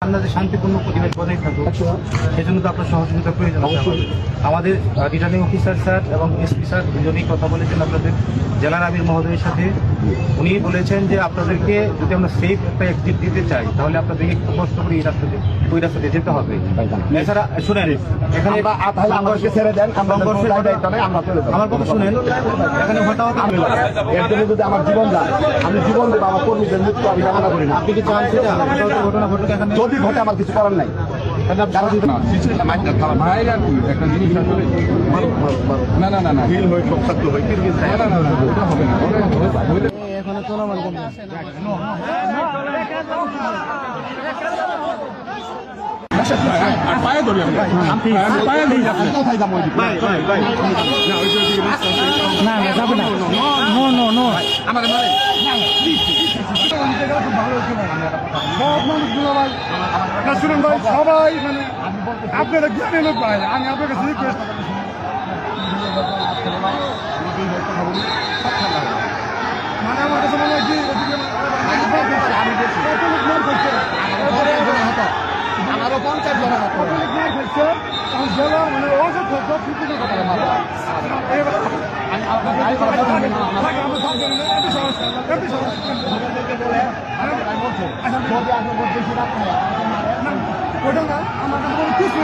আপনাদের শান্তিপূর্ণ পরিবেশ বজায় থাকুক, সেজন্য তো আপনার সহযোগিতা প্রয়োজন। আমাদের রিটার্নিং অফিসার স্যার এবং এসপি স্যার দুজনেই কথা বলেছেন আপনাদের জেলার আমির মহোদয়ের সাথে। উনি বলেছেন যে আপনাদেরকে যদি আমরা সেফ একটা এক্সিট দিতে চাই, তাহলে আপনাদেরকে একটু কষ্ট করে ওই রাস্তাতে যেতে হবে। এছাড়া শুনেন, এখানে ছেড়ে দেন, আমার কথা শুনেন, এখানে হঠাৎ এর জন্য যদি আমার জীবন যায়, আমি জীবন দেবো, আমার কর্মীদের মৃত্যু আমি কামনা করি না। আপনি কি চান সেটা ঘটনা ঘটুক এখানে? যদি ঘটে আমার কিছু করার নাই। একটা জিনিস আসলে না হিল হয়ে শক্তাক্ত হয়ে না ওটা হবে না। এখানে চলমান পায়ে ধরি পায়ে নিয়ে যাচ্ছি কোথায় যাবো? না যাবে না, নো নো নো আমার শুনুন ভাই, সবাই মানে আপনারা জ্ঞানী লোক ভাই, আমি আপনার কাছে রিকোয়েস্ট মানে আমার কাছে মনে হয় কি আমারও 50 জন মানে ওটা না আমার কাছে কিছু